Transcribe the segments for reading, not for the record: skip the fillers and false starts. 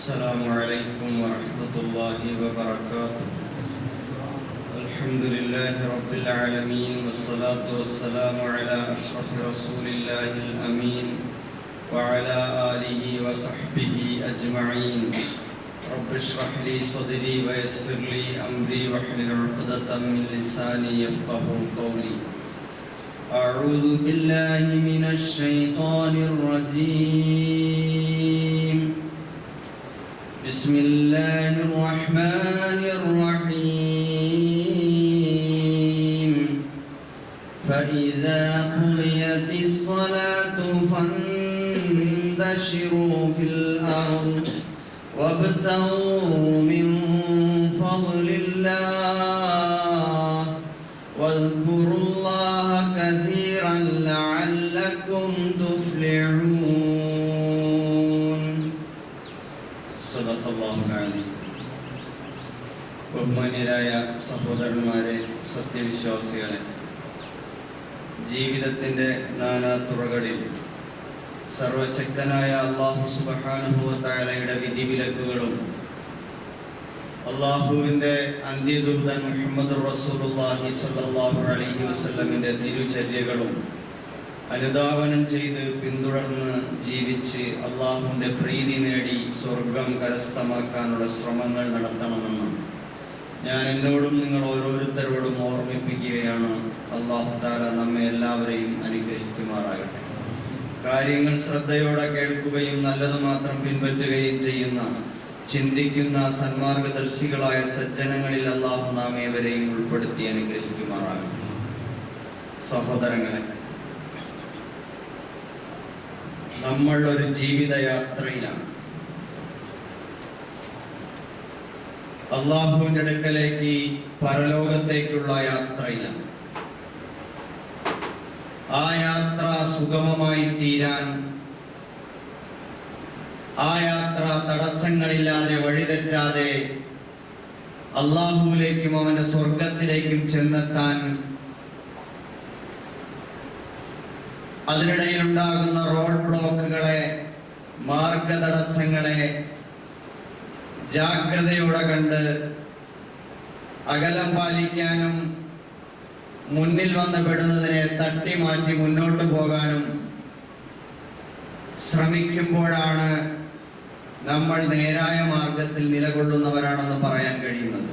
السلام عليكم ورحمة الله وبركاته. الحمد لله رب العالمين والصلاة والسلام على أشرف رسول الله الأمين وعلى آله وصحبه أجمعين. رب اشرح لي صدري ويسر لي أمري واحلل عقدة من لساني يفقهوا قولي. أعوذ بالله من الشيطان الرجيم. بسم الله الرحمن الرحيم. فإذا قضيت الصلاة فانتشروا في الأرض وابتغوا من فضل الله واذكروا الله كثيرا لعلكم تفلحون. صدق الله العظيم. ബഹുമാന്യരായ സഹോദരന്മാരെ, സത്യവിശ്വാസികളെ, ജീവിതത്തിൻ്റെ നാനാതുറകളിൽ സർവശക്തനായ അല്ലാഹു സുബ്ഹാനഹു വ തആലയുടെ വിധിവിലക്കുകളും അല്ലാഹുവിൻ്റെ അന്ത്യദൂതൻ മുഹമ്മദ് റസൂലുള്ളാഹി സ്വല്ലല്ലാഹു അലൈഹി വസല്ലമിൻ്റെ തിരുചര്യകളും അനുധാവനം ചെയ്ത് പിന്തുടർന്ന് ജീവിച്ച് അല്ലാഹുവിൻ്റെ പ്രീതി നേടി സ്വർഗം കരസ്ഥമാക്കാനുള്ള ശ്രമങ്ങൾ നടത്തണമെന്ന് ഞാൻ എന്നോടും നിങ്ങൾ ഓരോരുത്തരോടും ഓർമ്മിപ്പിക്കുകയാണ്. അല്ലാഹു തആല നമ്മെ എല്ലാവരെയും അനുഗ്രഹിക്കുമാറാകട്ടെ. കാര്യങ്ങൾ ശ്രദ്ധയോടെ കേൾക്കുകയും നല്ലത് മാത്രം പിൻപറ്റുകയും ചെയ്യുന്ന, ചിന്തിക്കുന്ന സന്മാർഗദർശികളായ സജ്ജനങ്ങളിൽ അല്ലാഹു നാം ഏവരെയും ഉൾപ്പെടുത്തി അനുഗ്രഹിക്കുമാറാകട്ടെ. സഹോദരങ്ങളെ, നമ്മൾ ഒരു ജീവിതയാത്രയിലാണ്. അല്ലാഹുവിൻ്റെ അടുക്കലേക്ക്, പരലോകത്തേക്കുള്ള യാത്രയിലാണ്. ആ യാത്ര സുഗമമായി തീരാൻ, ആ യാത്ര തടസ്സങ്ങളില്ലാതെ വഴിതെറ്റാതെ അല്ലാഹുവിലേക്കും അവന്റെ സ്വർഗത്തിലേക്കും ചെന്നെത്താൻ അതിനിടയിലുണ്ടാകുന്ന റോഡ് ബ്ലോക്കുകളെ, മാർഗതടസ്സങ്ങളെ ജാഗ്രതയോടെ കണ്ട് അകലം പാലിക്കാനും മുന്നിൽ വന്ന് പെടുന്നതിനെ തട്ടി മാറ്റി മുന്നോട്ട് പോകാനും ശ്രമിക്കുമ്പോഴാണ് നമ്മൾ നേരായ മാർഗത്തിൽ നിലകൊള്ളുന്നവരാണെന്ന് പറയാൻ കഴിയുന്നത്.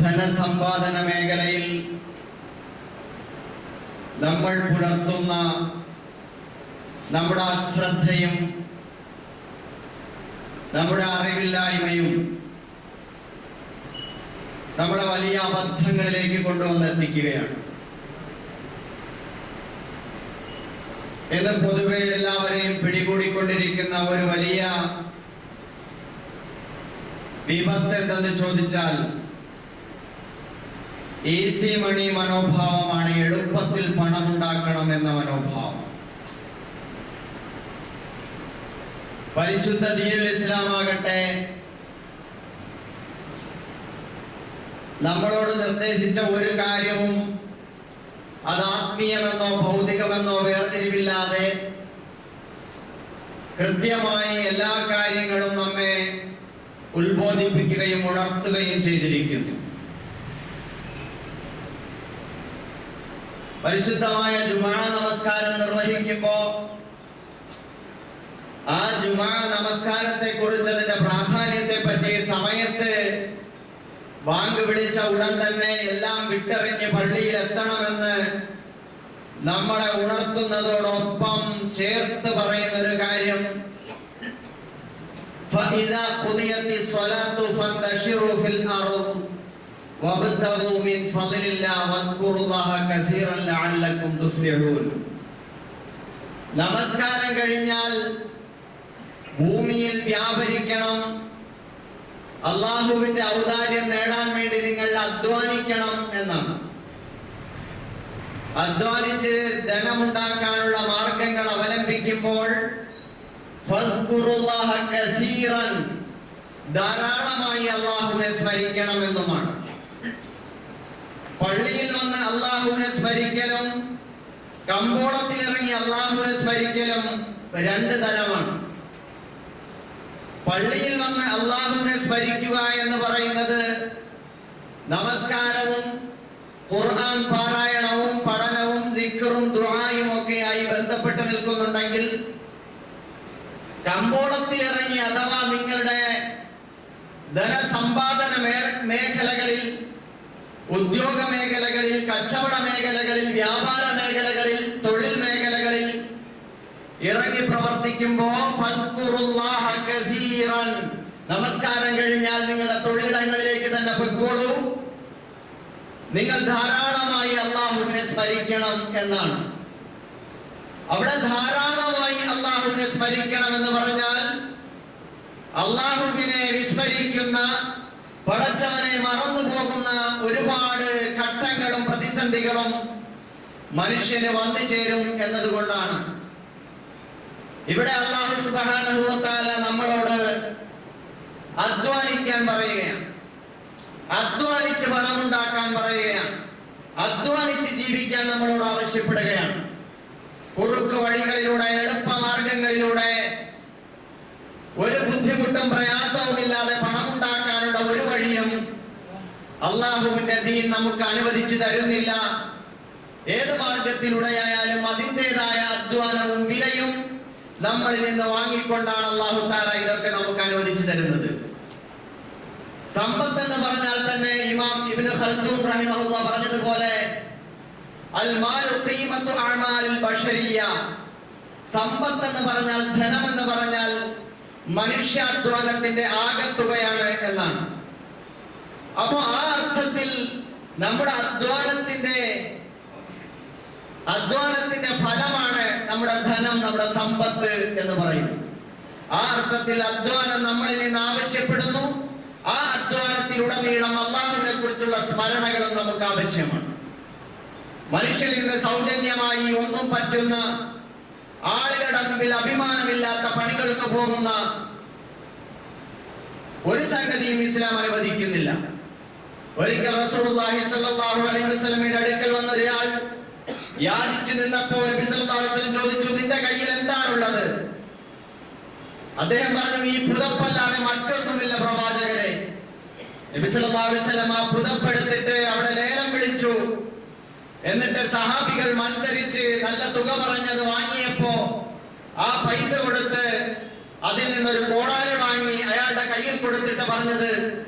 ധനസമ്പാദന മേഖലയിൽ നമ്മൾ പുലർത്തുന്ന നമ്മുടെ അശ്രദ്ധയും നമ്മുടെ അറിവില്ലായ്മയും നമ്മളെ വലിയ അബദ്ധങ്ങളിലേക്ക് കൊണ്ടുവന്നെത്തിക്കുകയാണ്. എന്ന് പൊതുവെ എല്ലാവരെയും പിടികൂടിക്കൊണ്ടിരിക്കുന്ന ഒരു വലിയ വിപത്ത് എന്തെന്ന് ചോദിച്ചാൽ ഈസി മണി മനോഭാവമാണ്. എളുപ്പത്തിൽ പണമുണ്ടാക്കണം എന്ന മനോഭാവം. പരിശുദ്ധ ദീനുൽ ഇസ്ലാം ആകട്ടെ നമ്മളോട് നിർദ്ദേശിച്ച ഒരു കാര്യവും അത് ആത്മീയമെന്നോ ഭൗതികമെന്നോ വേർതിരിവില്ലാതെ കൃത്യമായി എല്ലാ കാര്യങ്ങളും നമ്മെ ഉത്ബോധിപ്പിക്കുകയും ഉണർത്തുകയും ചെയ്തിരിക്കുന്നു. പരിശുദ്ധമായ ജുമുഅ നമസ്കാരം നിർവഹിക്കുമ്പോൾ ആ ജുമുഅ നമസ്കാരത്തെ കുറിച്ച്, അതിന്റെ പ്രാധാന്യത്തെ പറ്റി, സമയത്ത് ബാങ്ക് വിളിച്ച ഉടൻ തന്നെ എല്ലാം വിട്ടെറിഞ്ഞ് പള്ളിയിൽ എത്തണമെന്ന് നമ്മളെ ഉണർത്തുന്നതോടൊപ്പം ചേർത്ത് പറയുന്ന ഒരു കാര്യം, ഫഇദാ ഖുദിയത്തിസ് സ്വലാത്തു ഫന്തശിറു ഫിൽ അർദ് വബ്തഗൂ മിൻ ഫളില്ലാഹി വസ്കുറുല്ലാഹ കസീറൻ ലഅല്ലകും തുഫ്ലിഹൂൻ. നമസ്കാരം കഴിഞ്ഞാൽ ഭൂമിയിൽ വ്യാപരിക്കണം, അല്ലാഹുവിന്റെ ഔദാര്യം നേടാൻ വേണ്ടി നിങ്ങൾ അധ്വാനിക്കണം എന്നാണ്. അധ്വാനിച്ച് ധനമുണ്ടാക്കാനുള്ള മാർഗങ്ങൾ അവലംബിക്കുമ്പോൾ ഫസ്കുറുല്ലാഹ കസീറൻ, ധാരാളമായി അല്ലാഹുവിനെ സ്മരിക്കണം എന്നുമാണ്. പള്ളിയിൽ വന്ന് അല്ലാഹുവിനെ സ്മരിക്കലും കമ്പോളത്തിലിറങ്ങി അള്ളാഹുവിനെ സ്മരിക്കലും രണ്ട് തരമാണ്. പള്ളിയിൽ വന്ന് അള്ളാഹുവിനെ സ്മരിക്കുക എന്ന് പറയുന്നത് നമസ്കാരവും ഖുർആൻ പാരായണവും പഠനവും ദിക്റും ദുആയും ഒക്കെയായി ബന്ധപ്പെട്ട് നിൽക്കുന്നുണ്ടെങ്കിൽ, കമ്പോളത്തിലിറങ്ങി അഥവാ നിങ്ങളുടെ ധനസമ്പാദന മേഖലകളിൽ, ഉദ്യോഗ മേഖലകളിൽ, കച്ചവട മേഖലകളിൽ, വ്യാപാര മേഖലകളിൽ, തൊഴിൽ മേഖലകളിൽ ഇറങ്ങി പ്രവർത്തിക്കുമ്പോൾ ഫദ്കുറുല്ലാഹ കസീറൻ, നമസ്കാരം കഴിഞ്ഞാൽ നിങ്ങളുടെ തൊഴിലിടങ്ങളിലേക്ക് തന്നെ പൊയ്ക്കോളൂ, നിങ്ങൾ ധാരാളമായി അള്ളാഹുവിനെ സ്മരിക്കണം എന്നാണ്. അവിടെ ധാരാളമായി അള്ളാഹുവിനെ സ്മരിക്കണം എന്ന് പറഞ്ഞാൽ അള്ളാഹുവിനെ വിസ്മരിക്കുന്ന, പടച്ചവനെ മറന്നു പോകുന്ന ഒരുപാട് ഘട്ടങ്ങളും പ്രതിസന്ധികളും മനുഷ്യന് വന്നു ചേരും എന്നതുകൊണ്ടാണ്. ഇവിടെ അല്ലാഹു സുബ്ഹാനഹു വ തആല നമ്മളോട് അധ്വാനിക്കാൻ പറയുകയാണ്, അധ്വാനിച്ച് പണമുണ്ടാക്കാൻ പറയുകയാണ്, അധ്വാനിച്ച് ജീവിക്കാൻ നമ്മളോട് ആവശ്യപ്പെടുകയാണ്. കുറുക്ക് വഴികളിലൂടെ, എളുപ്പമാർഗങ്ങളിലൂടെ, ഒരു ബുദ്ധിമുട്ടും പ്രയാസവുമില്ലാതെ പണമുണ്ടാക്കാനുള്ള ഒരു വഴിയും അള്ളാഹുവിന്റെ ദീൻ നമുക്ക് അനുവദിച്ചു തരുന്നില്ല. ഏത് മാർഗത്തിലൂടെയായാലും അതിൻ്റെതായ അധ്വാനവും വിലയും നമ്മളിൽ നിന്ന് വാങ്ങിക്കൊണ്ടാണ് അല്ലാഹു തആല ഇതൊക്കെ നമുക്ക് അനുവദിച്ചു തരുന്നത്. സമ്പത്ത് എന്ന് പറഞ്ഞാൽ തന്നെ ഇമാം ഇബ്നു ഖൽദൂൻ റഹിമഹുല്ലാഹ് പറഞ്ഞതുപോലെ അൽ മാലു ഖീമത്തു അഅമാലിൽ ബശരിയ, സമ്പത്ത് എന്ന് പറഞ്ഞാൽ, ധനം എന്ന് പറഞ്ഞാൽ മനുഷ്യാധ്വാനത്തിന്റെ ആകത്തുകയാണ് എന്നാണ്. അപ്പൊ ആ അർത്ഥത്തിൽ നമ്മുടെ അധ്വാനത്തിന്റെ ഫലമാണ് നമ്മുടെ ധനം, നമ്മുടെ സമ്പത്ത് എന്ന് പറയുന്നത്. ആ അർത്ഥത്തിൽ അധ്വാനം നമ്മളിൽ നിന്ന് ആവശ്യപ്പെടുന്നു. ആ അധ്വാനത്തിലുടനീളം അല്ലാഹുവിനെ കുറിച്ചുള്ള സ്മരണകളും നമുക്ക് ആവശ്യമാണ്. മനുഷ്യരിൽ നിന്ന് സൗജന്യമായി ഒന്നും പറ്റുന്ന, ആളുകളുടെ മുമ്പിൽ അഭിമാനമില്ലാത്ത പണികൾക്ക് പോകുന്ന ഒരു സംഗതിയും ഇസ്ലാം അനുവദിക്കുന്നില്ല. ഒരിക്കൽ റസൂലുള്ളാഹി സ്വല്ലല്ലാഹു അലൈഹി വസല്ലമയുടെ അടുക്കൽ വന്ന ഒരാൾ യാചിച്ചു നിന്നപ്പോൾ നബി സല്ലല്ലാഹു അലൈഹി വസല്ലം ചോദിച്ചു, നിന്റെ കയ്യിൽ എന്താണുള്ളത്? അദ്ദേഹം പറഞ്ഞു, ഈ പുതപ്പല്ലാതെ മറ്റൊന്നുമില്ല പ്രവാചകരെ. നബി സല്ലല്ലാഹു അലൈഹി വസല്ലം ആ പുതപ്പെടുത്തിട്ട് അവിടെ ലേലം വിളിച്ചു. എന്നിട്ട് സഹാബികൾ മത്സരിച്ച് നല്ല തുക പറഞ്ഞത് വാങ്ങിയപ്പോ ആ പൈസ കൊടുത്ത് അതിൽ നിന്നൊരു കോടാലി വാങ്ങി അയാളുടെ കയ്യിൽ കൊടുത്തിട്ട് പറഞ്ഞത്,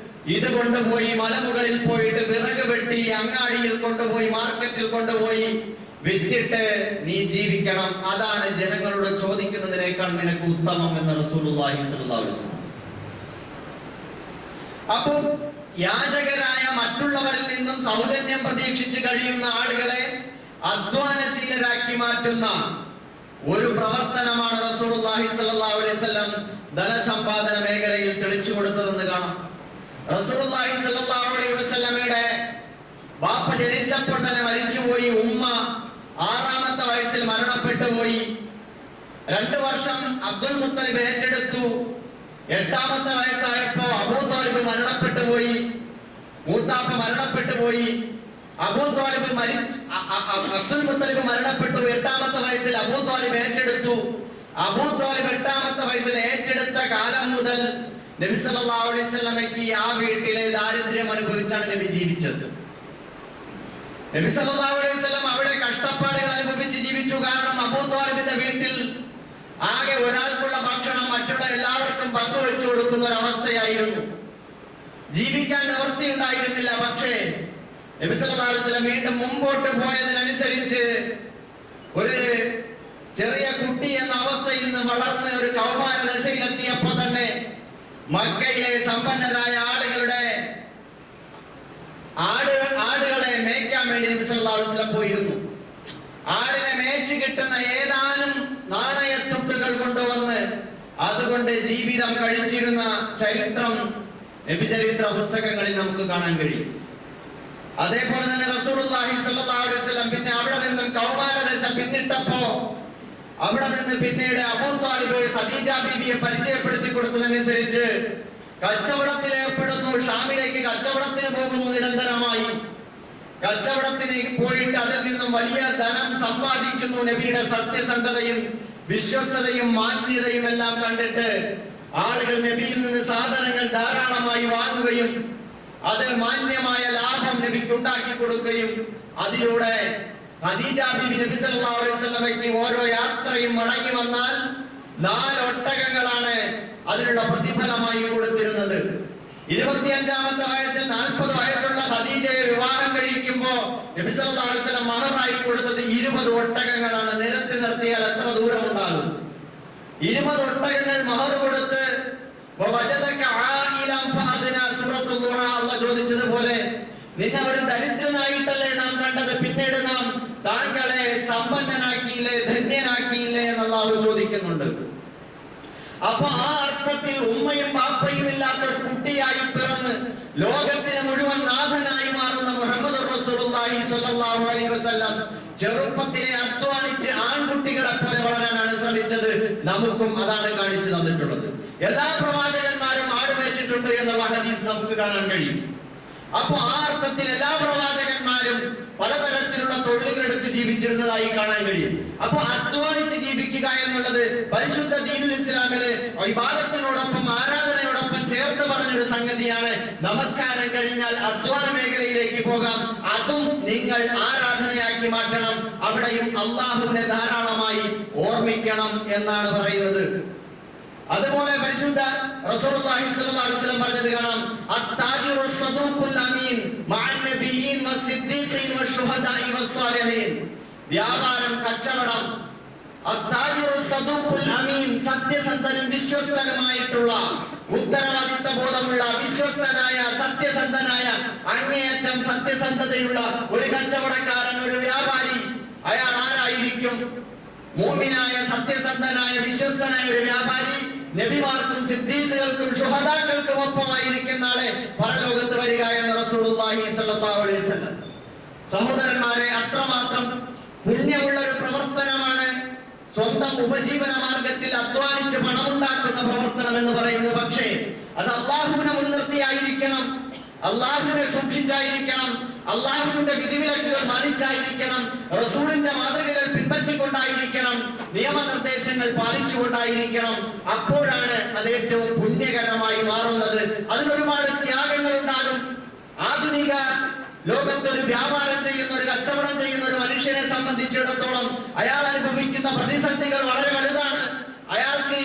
ഇത് കൊണ്ടുപോയി മലമുകളിൽ പോയിട്ട് വിറക് വെട്ടി അങ്ങാടിയിൽ കൊണ്ടുപോയി, മാർക്കറ്റിൽ കൊണ്ടുപോയി വിറ്റിട്ട് നീ ജീവിക്കണം, അതാണ് ജനങ്ങളോട് ചോദിക്കുന്നതിനേക്കാൾ നിനക്ക് ഉത്തമം എന്ന് റസൂലുള്ളാഹി സ്വല്ലല്ലാഹു അലൈഹി വസല്ലം. അപ്പോൾ യാചകരായ മറ്റുള്ളവരിൽ നിന്നും സൗജന്യം പ്രതീക്ഷിച്ച് കഴിയുന്ന ആളുകളെ അധ്വാനശീലരാക്കി മാറ്റുന്ന ഒരു പ്രവർത്തനമാണ് റസൂലുള്ളാഹി സ്വല്ലല്ലാഹു അലൈഹി വസല്ലം ധനസമ്പാദന മേഖലയിൽ തെളിച്ചു കൊടുത്തതെന്ന് കാണാം. റസൂലുള്ളാഹി സ്വല്ലല്ലാഹു അലൈഹി വസല്ലമയുടെ ബാപ്പ ജനിച്ചപ്പോൾ തന്നെ മരിച്ചുപോയി. ഉമ്മ 6-ാമത്തെ വയസ്സിൽ മരണപ്പെട്ടു പോയി. 2 വർഷം അബ്ദുൽ മുത്തലിബ് ഏറ്റെടുത്തു. 8-ാമത്തെ വയസ്സായപ്പോ അബൂ ത്വാലിബ് മരണപ്പെട്ടു പോയി. മൂത്താപ്പ മരണപ്പെട്ടു പോയി. അബ്ദുൽ മുത്തലിബ് മരണപ്പെട്ടു. 8-ാമത്തെ വയസ്സിൽ അബൂ ത്വാലിബ് ഏറ്റെടുത്തു. അബൂ ത്വാലിബ് 8-ാമത്തെ വയസ്സിൽ ഏറ്റെടുത്ത കാലം മുതൽ നബി സല്ലല്ലാഹു അലൈഹി വസല്ലമയ്ക്ക് ആ വീട്ടിലെ ദാരിദ്ര്യം അനുഭവിച്ചാണ് നബി ജീവിച്ചത്. നബി സല്ലല്ലാഹു അലൈഹി വസല്ലം അവിടെ കഷ്ടപ്പാടുകൾ അനുഭവിച്ച് ജീവിച്ചു. കാരണം അബൂ ത്വാലിബിന്റെ വീട്ടിൽ ആകെ ഒരാൾക്കുള്ള ഭക്ഷണം മറ്റുള്ള എല്ലാവർക്കും പങ്കുവെച്ചു കൊടുക്കുന്ന ഒരു അവസ്ഥയായിരുന്നു. ജീവിക്കാൻ നിവൃത്തി ഉണ്ടായിരുന്നില്ല. പക്ഷേ നബി സല്ലല്ലാഹു അലൈഹി വസല്ലം വീണ്ടും മുമ്പോട്ട് പോയതിനനുസരിച്ച് ഒരു ചെറിയ കുട്ടി എന്ന അവസ്ഥയിൽ നിന്ന് വളർന്ന് ഒരു കൗമാര ദശയിലെത്തിയപ്പോ തന്നെ മക്കയിലെ സമ്പന്നരായ ആളുകളുടെ ആടുകളെ മേയ്ക്കാൻ വേണ്ടി നബി സല്ലല്ലാഹു അലൈഹി വസല്ലം പോയിരുന്നു. ആടിനെ മേച്ച് കിട്ടുന്ന ഏതാനും നാണയത്തുട്ടുകൾ കൊണ്ടുവന്ന് അതുകൊണ്ട് ജീവിതം കഴിച്ചിരുന്ന ചരിത്രം നബി ചരിത്ര പുസ്തകങ്ങളിൽ നമുക്ക് കാണാൻ കഴിയും. അതേപോലെ തന്നെ റസൂലുള്ളാഹി സ്വല്ലല്ലാഹു അലൈഹി വസല്ലം പിന്നെ അവിടെ നിന്നും കൗമാരദശ പിന്നിട്ടപ്പോ അവിടെ നിന്ന് പിന്നീട് അബൂ ത്വാലിബ് ഖദീജ ബീവിയെ പരിചയപ്പെടുത്തി കൊടുത്തതനുസരിച്ച് കച്ചവടത്തിൽ ഏർപ്പെടുന്നു. ഷാമിലേക്ക് കച്ചവടത്തിന് പോകുന്നു നിരന്തരമായി. കച്ചവടത്തിന് പോയിട്ട് അതിൽ നിന്നും വലിയ ധനം സമ്പാദിക്കുന്നു. നബിയുടെ സത്യസന്ധതയും വിശ്വസ്തതയും മാന്യതയും എല്ലാം കണ്ടിട്ട് ആളുകൾ നബിയിൽ നിന്ന് സാധനങ്ങൾ ധാരാളമായി വാങ്ങുകയും അത് മാന്യമായ ലാഭം നബിക്ക് ഉണ്ടാക്കി കൊടുക്കുകയും അതിലൂടെ ഖദീജ ബീവി നബി സല്ലല്ലാഹു അലൈഹി വസല്ലമയ്ക്ക് ഓരോ യാത്രയും മടങ്ങി വന്നാൽ 4 ഒട്ടകങ്ങളാണ് അതിനുള്ള പ്രതിഫലമായി കൊടുത്തിരുന്നത്. 25-ാമത്തെ വയസ്സിൽ 40 വയസ്സുള്ള ഖദീജയെ വിവാഹം കഴിക്കുമ്പോൾ നബി സല്ലല്ലാഹു അലൈഹി വസല്ലം മഹറായി കൊടുത്തത് 20 ഒട്ടകങ്ങളാണ്. നിരത്തി നിർത്തിയാൽ എത്ര ദൂരം ഉണ്ടാകും? 20 ഒട്ടകങ്ങൾ മഹർ കൊടുത്ത് അല്ലാഹു ചോദിച്ചതുപോലെ നിന്നെ ഒരു ദരിദ്രനായിട്ടല്ലേ നാം കണ്ടത്, പിന്നീട് നാം താങ്കളെ സമ്പന്നനാക്കിയില്ലേ, ധന്യനാക്കിയില്ലേ എന്ന് അല്ലാഹു ചോദിക്കുന്നുണ്ട്. അപ്പൊ ആ അർത്ഥത്തിൽ ഉമ്മയും ബാപ്പയും ഇല്ലാത്ത ഒരു കുട്ടിയായി പിറന്ന് ലോകത്തിന് മുഴുവൻ നാഥനായി മാറുന്ന മുഹമ്മദ് റസൂലുള്ളാഹി സ്വല്ലല്ലാഹു അലൈഹി വസല്ലം ചെറുപ്പത്തിലെ അധ്വാനിച്ച് ആൺകുട്ടികളെ പോലെ വളരാനാണ് ശ്രമിച്ചത്. നമുക്കും അതാണ് കാണിച്ചു തന്നിട്ടുള്ളത്. എല്ലാ പ്രവാചകന്മാരും ആട് മേച്ചിട്ടുണ്ട് എന്നുള്ള ഹദീസ് നമുക്ക് കാണാൻ കഴിയും. അപ്പൊ ആ അർത്ഥത്തിൽ എല്ലാ പ്രവാചകന്മാരും പലതരത്തിലുള്ള തൊഴിലുകൾ എടുത്ത് ജീവിച്ചിരുന്നതായി കാണാൻ കഴിയും. അപ്പൊ അധ്വാനിച്ച് ജീവിക്കുക എന്നുള്ളത് പരിശുദ്ധ ദീനുൽ ഇസ്ലാമില് ഇബാദത്തിനോടൊപ്പം ആരാധനയോടൊപ്പം ചേർത്ത് പറഞ്ഞൊരു സംഗതിയാണ്. നമസ്കാരം കഴിഞ്ഞാൽ അധ്വാന മേഖലയിലേക്ക് പോകാം, അതും നിങ്ങൾ ആരാധനയാക്കി മാറ്റണം. അവിടെയും അള്ളാഹുവിനെ ധാരാളമായി ഓർമ്മിക്കണം എന്നാണ് പറയുന്നത്. അതുപോലെ പരിശുദ്ധ റസൂലുള്ളാഹി സ്വല്ലല്ലാഹു അലൈഹി വസല്ലം പറഞ്ഞത് കാണാം, അത്താജിറു സ്വദൂഖുൽ അമീൻ മഅൻ നബിയ്യീൻ വസ്സിദ്ദീഖീൻ വശുഹദാഇ വസ്സാലിഹീൻ. വ്യാപാരം, കച്ചവടം, അത്താജിറു സ്വദൂഖുൽ അമീൻ, സത്യസന്ധനും വിശ്വസ്തനുമായിട്ടുള്ള, ഉത്തരവാദിത്ത ബോധമുള്ള, വിശ്വസ്തനായ, സത്യസന്ധനായ, അങ്ങേയറ്റം സത്യസന്ധതയുള്ള ഒരു കച്ചവടക്കാരൻ, ഒരു വ്യാപാരി, അയാൾ ആരായിരിക്കും? മുഅ്മിനായ, സത്യസന്ധനായ, വിശ്വസ്തനായ ഒരു വ്യാപാരി നബിമാർക്കും സിദ്ദീഖുകൾക്കും ശുഹദാക്കൾക്കും ഒപ്പമായിരിക്കുന്ന ആളെ പരലോകത്ത് വരിക എന്ന് റസൂലുള്ളാഹി സ്വല്ലല്ലാഹു അലൈഹി വസല്ലം. സഹോദരന്മാരെ, അത്രമാത്രം പുണ്യമുള്ള ഒരു പ്രവർത്തനമാണ് സ്വന്തം ഉപജീവന മാർഗത്തിൽ അധ്വാനിച്ച് പണമുണ്ടാക്കുന്ന പ്രവർത്തനം എന്ന് പറയുന്നത്. പക്ഷേ അത് അള്ളാഹുവിനെ മുൻനിർത്തിയായിരിക്കണം, അള്ളാഹുവിനെ സൂക്ഷിച്ചായിരിക്കണം, അള്ളാഹുവിന്റെ വിധിവിലക്കുകൾ മാനിച്ചായിരിക്കണം, റസൂലിന്റെ മാതൃകകൾ പിൻപറ്റിക്കൊണ്ടായിരിക്കണം, നിയമനിർദ്ദേശങ്ങൾ പാലിച്ചുകൊണ്ടായിരിക്കണം. അപ്പോഴാണ് അത് ഏറ്റവും പുണ്യകരമായി മാറുന്നത്. അതിനൊരുപാട് ത്യാഗങ്ങൾ ഉണ്ടാകും. ആധുനിക ലോകത്ത് ഒരു വ്യാപാരം ചെയ്യുന്ന, ഒരു കച്ചവടം ചെയ്യുന്ന ഒരു മനുഷ്യനെ സംബന്ധിച്ചിടത്തോളം അയാൾ അനുഭവിക്കുന്ന പ്രതിസന്ധികൾ വളരെ വലുതാണ്. അയാൾക്ക്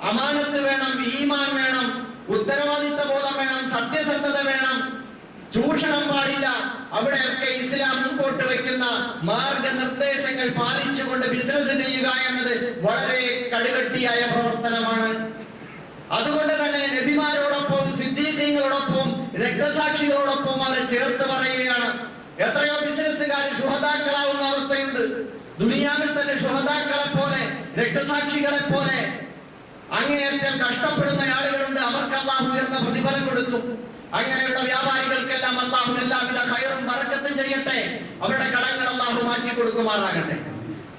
അമാനത്ത് വേണം, ഈമാൻ വേണം, ഉത്തരവാദിത്ത ബോധം വേണം, സത്യസന്ധത വേണം, ചൂഷണം പാടില്ല. അവിടെയൊക്കെ ഇസ്ലാം മുമ്പോട്ട് വെക്കുന്ന മാർഗനിർദ്ദേശങ്ങൾ പാലിച്ചുകൊണ്ട് ബിസിനസ് ചെയ്യുക എന്നത് വളരെ കടുകട്ടിയായ പ്രവർത്തനമാണ്. അതുകൊണ്ട് തന്നെ നബിമാരോടൊപ്പം, സിദ്ദീഖീങ്ങളോടൊപ്പം, രക്തസാക്ഷികളോടൊപ്പം അവരെ ചേർത്ത് പറയുകയാണ്. എത്രയോ ബിസിനസ്സുകാർ ശുഹദാക്കളാവുന്ന അവസ്ഥയുണ്ട്. ദുനിയാവിൽ തന്നെ ശുഹദാക്കളെ പോലെ, രക്തസാക്ഷികളെ പോലെ അങ്ങേയറ്റം കഷ്ടപ്പെടുന്ന ആളുകളുണ്ട്. അവർക്ക് അല്ലാഹു ഉയർന്ന പ്രതിഫലം കൊടുക്കും. അങ്ങനെയുള്ള വ്യാപാരികൾക്കെല്ലാം അല്ലാഹു എല്ലാവിധ ഖൈറും ബറക്കത്തും ചെയ്യട്ടെ. അവരുടെ കടങ്ങൾ അല്ലാഹു മാറ്റി കൊടുക്കുമാറാകട്ടെ.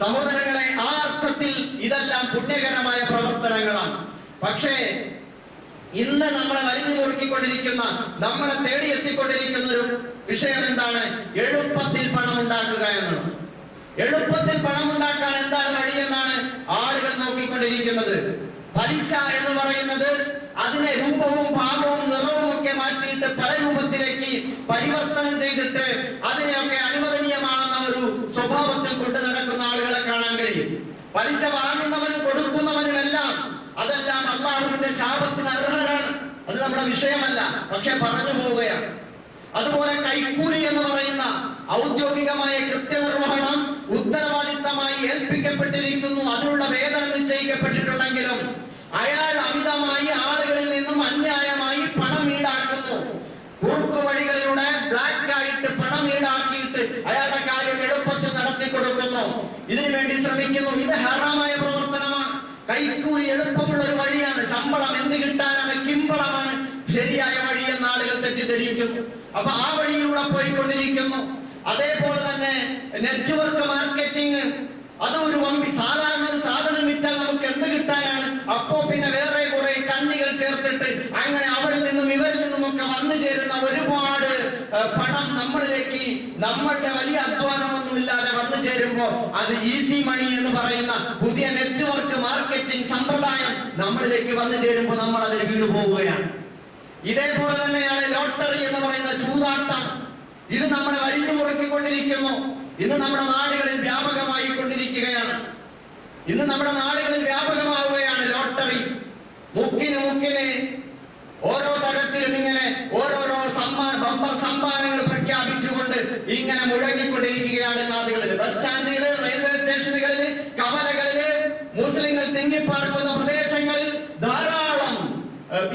സഹോദരങ്ങളെ, ആ അർത്ഥത്തിൽ ഇതെല്ലാം പുണ്യകരമായ പ്രവർത്തനങ്ങളാണ്. പക്ഷേ ഇന്ന് നമ്മളെ വലിഞ്ഞു മുറുക്കിക്കൊണ്ടിരിക്കുന്ന, നമ്മളെ തേടിയെത്തിക്കൊണ്ടിരിക്കുന്ന ഒരു വിഷയം എന്താണ്? എളുപ്പത്തിൽ പണം ഉണ്ടാക്കുക എന്നുള്ളത്. എളുപ്പത്തിൽ പണം ഉണ്ടാക്കാൻ എന്താണ് വഴിയെന്നാണ് ആളുകൾ നോക്കിക്കൊണ്ടിരിക്കുന്നത്. പലിശ എന്ന് പറയുന്നത് അതിനെ രൂപവും ഭാവവും നിറവും ഒക്കെ മാറ്റിയിട്ട് പല രൂപത്തിലേക്ക് പരിവർത്തനം ചെയ്തിട്ട് അതിനെയൊക്കെ അനുവദനീയമാണെന്ന ഒരു സ്വഭാവത്തിൽ കൊണ്ടു നടക്കുന്ന ആളുകളെ കാണാൻ കഴിയും. പലിശ വാങ്ങുന്നവനും കൊടുക്കുന്നവനുമെല്ലാം അതെല്ലാം അല്ലാഹുവിന്റെ ശാപത്തിന് അർഹരാണ്. അത് നമ്മുടെ വിഷയമല്ല, പക്ഷെ പറഞ്ഞു പോവുകയാണ്. അതുപോലെ കൈക്കൂലി എന്ന് പറയുന്ന ഔദ്യോഗികമായ കൃത്യനിർവഹണം ഉത്തരവാദിത്തമായി ഏൽപ്പിക്കപ്പെട്ടിരിക്കുന്നു. അതിനുള്ള വേതനം നിശ്ചയിക്കപ്പെട്ടിട്ടുണ്ടെങ്കിലും അയാൾ അമിതമായി ആളുകളിൽ നിന്നും അന്യായമായി പണം ഈടാക്കുന്നു. കുറുക്കു വഴികളിലൂടെ ബ്ലാക്ക് ആയിട്ട് പണം ഈടാക്കിയിട്ട് അയാളുടെ കാര്യം എളുപ്പത്തിൽ നടത്തി കൊടുക്കുന്നു. ഇതിനു വേണ്ടി ശ്രമിക്കുന്നു. ഇത് ഹറാമായ പ്രവർത്തനമാണ്. കൈക്കൂലി എളുപ്പമുള്ള ഒരു വഴിയാണ്. ശമ്പളം എന്ത് കിട്ടാനാണ്? കിമ്പളമാണ് ശരിയായ വഴി എന്ന് ആളുകൾ തെറ്റിദ്ധരിക്കുന്നു. അപ്പൊ ആ വഴിയിലൂടെ പോയിക്കൊണ്ടിരിക്കുന്നു. അതേപോലെ തന്നെ നെറ്റ്വർക്ക് മാർക്കറ്റിംഗ്, അത് ഒരു വമ്പി. സാധാരണ ഒരു സാധനം വിറ്റാൽ നമുക്ക് എന്ത് കിട്ടാനാണ്? അപ്പോ പിന്നെ വേറെ കുറെ കണ്ണികൾ ചേർത്തിട്ട് അങ്ങനെ അവരിൽ നിന്നും ഇവരിൽ നിന്നും ഒക്കെ വന്നു ചേരുന്ന ഒരുപാട് പണം നമ്മളിലേക്ക് നമ്മളുടെ വലിയ അധ്വാനമൊന്നുമില്ലാതെ വന്നു ചേരുമ്പോ അത് ഈസി മണി എന്ന് പറയുന്ന പുതിയ നെറ്റ്വർക്ക് മാർക്കറ്റിംഗ് സമ്പ്രദായം നമ്മളിലേക്ക് വന്നു ചേരുമ്പോൾ നമ്മൾ അതിൽ വീണു പോവുകയാണ്. ഇതേപോലെ തന്നെയാണ് ലോട്ടറി എന്ന് പറയുന്ന ചൂതാട്ടം. ഇത് നമ്മളെ വരിഞ്ഞു മുറുക്കിക്കൊണ്ടിരിക്കുന്നു. ഇന്ന് നമ്മുടെ നാടുകളിൽ വ്യാപകമായി കൊണ്ടിരിക്കുകയാണ്. ഇന്ന് നമ്മുടെ നാടുകളിൽ വ്യാപകമാവുകയാണ് ലോട്ടറി. മുക്കിന് ഓരോ തരത്തിലും ഇങ്ങനെ ഓരോരോ ബമ്പർ സമ്മാനങ്ങൾ പ്രഖ്യാപിച്ചുകൊണ്ട് ഇങ്ങനെ മുഴങ്ങിക്കൊണ്ടിരിക്കുകയാണ് കാതുകളിൽ. ബസ് സ്റ്റാൻഡുകളിൽ, റെയിൽവേ സ്റ്റേഷനുകളിൽ, കവലകളില്, മുസ്ലിങ്ങൾ തിങ്ങിപ്പാർക്കുന്ന പ്രദേശങ്ങളിൽ ധാരാളം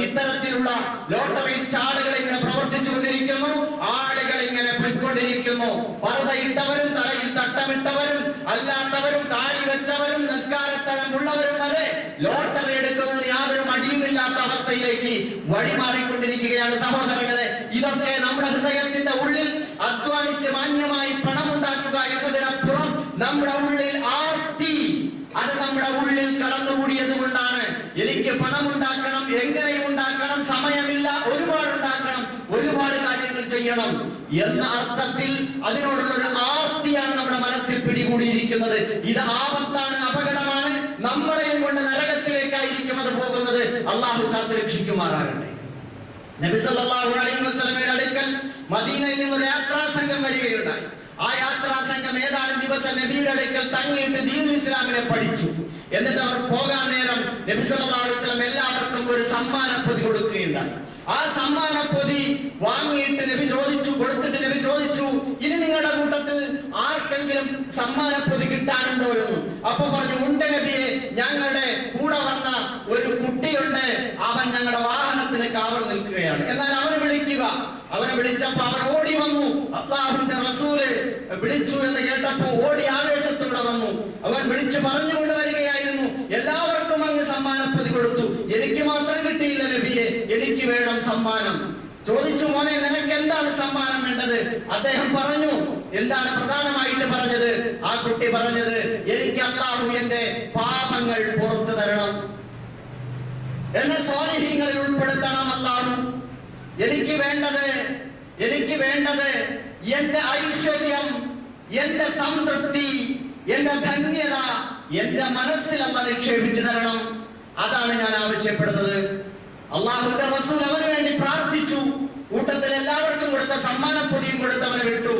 ഇത്തരത്തിലുള്ള ലോട്ടറി സ്റ്റാളുകൾ ഇങ്ങനെ പ്രവർത്തിച്ചു കൊണ്ടിരിക്കുന്നു. ആളുകൾ ഇങ്ങനെ പോയിക്കൊണ്ടിരിക്കുന്നു. പർദ്ദയിട്ടവരും തലയിൽ തട്ടമിട്ടവരും അല്ലാത്തവരും താടി വെച്ചവരും നിസ്കാരത്തരമുള്ളവരും വരെ ലോട്ടറി എടുക്കുന്നതിന് യാതൊരു മടിയുമില്ലാത്ത അവസ്ഥയിലേക്ക് വഴിമാറിക്കൊണ്ടിരിക്കുകയാണ് സഹോദരങ്ങളെ. ഇതൊക്കെ നമ്മുടെ ഹൃദയത്തിന്റെ ഉള്ളിൽ അധ്വാനിച്ച് മാന്യമായി പണമുണ്ടാക്കുക എന്നതിനപ്പുറം നമ്മുടെ ഉള്ളിൽ ആർത്തി, അത് നമ്മുടെ ഉള്ളിൽ കടന്നുകൂടിയത് കൊണ്ടാണ്. എനിക്ക് പണമുണ്ടാക്കണം, എങ്ങനെയും ഉണ്ടാക്കണം, സമയമില്ല, ഒരുപാട് ഉണ്ടാക്കണം, ഒരുപാട് കാര്യങ്ങൾ ചെയ്യണം എന്ന അർത്ഥത്തിൽ അതിനോടുള്ള ഒരു ആർത്തിയാണ് നമ്മുടെ മനസ്സിൽ പിടികൂടിയിരിക്കുന്നത്. ഇത് ആപത്താണ്, അപകടമാണ്. നമ്മളെയും കൊണ്ട് നരകത്തിലേക്കായിരിക്കും അത് പോകുന്നത്. അള്ളാഹു കാത്തുരക്ഷിക്കുമാറാകട്ടെ. നബി സല്ലല്ലാഹു അലൈഹി വസല്ലമയുടെ അടുക്കൽ മദീനയിൽ നിന്നൊരു യാത്രാ സംഘം വരികയുണ്ടായി. ആ യാത്രാ സംഘം ഏതാനും ദിവസം നബിയുടെ അടുക്കൽ തങ്ങിയിട്ട് ദീനുൽ ഇസ്ലാമിനെ പഠിച്ചു. എന്നിട്ട് അവർ പോകാൻ നേരം നബി സല്ലല്ലാഹു അലൈഹി വസല്ലം എല്ലാവർക്കും ഒരു സമ്മാനപ്പൊതി കൊടുക്കുകയുണ്ടായി. ആ സമ്മാനപ്പൊതി വാങ്ങിയിട്ട് നബി ചോദിച്ചു, കൊടുത്തിട്ട് നബി ചോദിച്ചു, ഇനി നിങ്ങളുടെ കൂട്ടത്തിൽ ആർക്കെങ്കിലും സമ്മാനപ്പൊതി കിട്ടാനുണ്ടോ എന്ന്. അപ്പൊ പറഞ്ഞു, ഉണ്ട് നബിയെ, ഞങ്ങളുടെ കൂടെ വന്ന ഒരു കുട്ടിയുണ്ട്, അവൻ ഞങ്ങളുടെ വാഹനത്തിന് കാവൽ നിൽക്കുകയാണ്. എന്നാൽ അവനെ വിളിക്കുക. അവനെ വിളിച്ചപ്പോ അവൻ ഓടി വന്നു. അല്ലാഹുവിന്റെ റസൂല് വിളിച്ചു എന്ന് കേട്ടപ്പോ ഓടി ആവേശത്തോടെ വന്നു. അവൻ വിളിച്ചു പറഞ്ഞുകൊണ്ട് വരികയായിരുന്നു, എല്ലാവർക്കും അങ്ങ് സമ്മാനപ്പൊതി കൊടുത്തു, എനിക്ക് മാത്രം കിട്ടിയില്ല നബിയെ, എനിക്ക് വേണം സമ്മാനം. ചോദിച്ചു, മോനെ നിനക്ക് എന്താണ് സമ്മാനം വേണ്ടത്? അദ്ദേഹം പറഞ്ഞു, എന്താണ് പ്രധാനമായിട്ട് പറഞ്ഞത്? ആ കുട്ടി പറഞ്ഞത്, എനിക്ക് അല്ലാഹു എന്റെ പാപങ്ങൾ പുറത്തു തരണം, എന്നെ സ്വാലിഹീങ്ങളിൽ ഉൾപ്പെടുത്തണം അല്ലാഹു. എനിക്ക് വേണ്ടത് എന്റെ ഐശ്വര്യം, എന്റെ സംതൃപ്തി, എന്റെ ധന്യത എന്റെ മനസ്സിൽ അല്ലാഹു നിക്ഷേപിച്ചു തരണം. അതാണ് ഞാൻ ആവശ്യപ്പെടുന്നത്. അല്ലാഹുവിന്റെ റസൂൽ അവന് വേണ്ടി പ്രാർത്ഥിച്ചു. കൂട്ടത്തിൽ എല്ലാവർക്കും കൊടുത്ത സമ്മാനപ്പൊതിയും കൊടുത്തവനെ വിട്ടു.